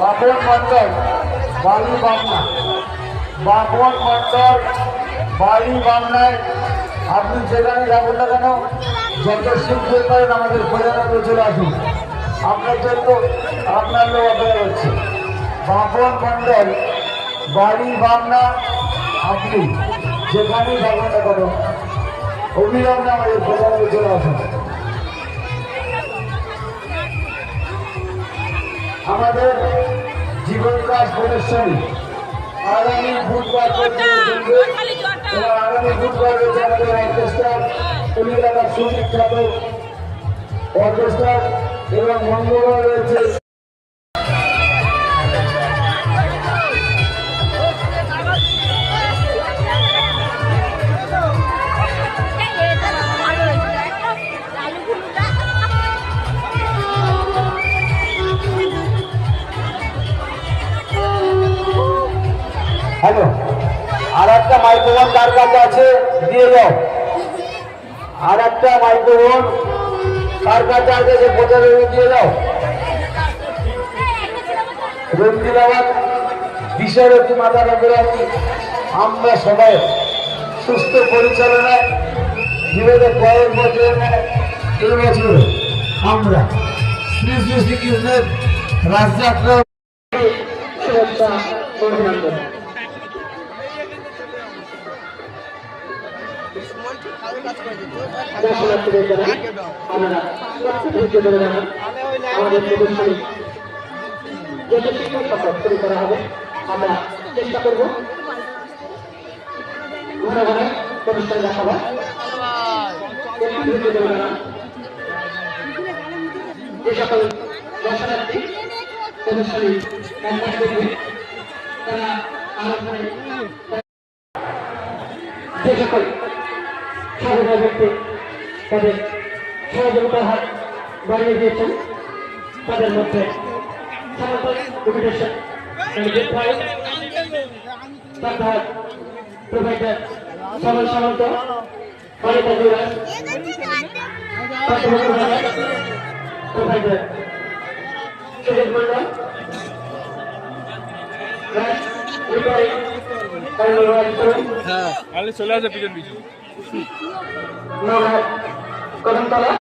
বাপন মন্ডল বাড়ি বামনা, বাপন মন্ডল বাড়ি বামনায় আপনি যেখানে যাবেন না কেন যত শিখতে পারেন আমাদের প্রধানমন্ত্রী চলে আসুন। আপনার জন্য আপনার লোক অপেক্ষা করছে। বাপন মন্ডল বাড়ি বামনা, আপনি যেখানেই যাবেন না কেন অবিলম্বে আমাদের প্রধানমন্ত্রী চলে আসুন। আমাদের জীবন কাজ প্রদর্শনী আগামী বুধবার আগামী বুধবার রয়েছে আমাদের অর্কেস্ট্রা, এলাকার সুবিখ্যাত অর্কেস্ট্রা এবং মঙ্গলবার রয়েছে হ্যালো। আর একটা মাইক্রোফোন কার কাছে আছে দিয়ে যাও। আর একটা মাইক্রোফোন কার কাছে আছে সে প্রচারে দিয়ে যাও। রঞ্জিতাবাদ বিষয়রক্ষী মাতা নগরানি আমরা সবাই সুস্থ পরিচালনায় বিগত কয়েক বছর এই বছর আমরা শ্রী শ্রী শ্রীকৃষ্ণের রাজযাত্রা শুভেচ্ছা অভিনন্দন। শুরু করা হবে, আমরা চেষ্টা করব ঘরে ঘরে প্রতিষ্ঠান দেখাবো। যে সকল দর্শনার্থী প্রদর্শনী তারা যে সকল সহযোগী ব্যক্তি তাদের সহযোগিতার হাত বাড়িয়ে দিয়েছেন তাদের মধ্যে প্রোভাইডার সবল সামন্ত প্রোভাইডার সুজিত মন্ডল চলে আসে পিছন পিছন কদমতলা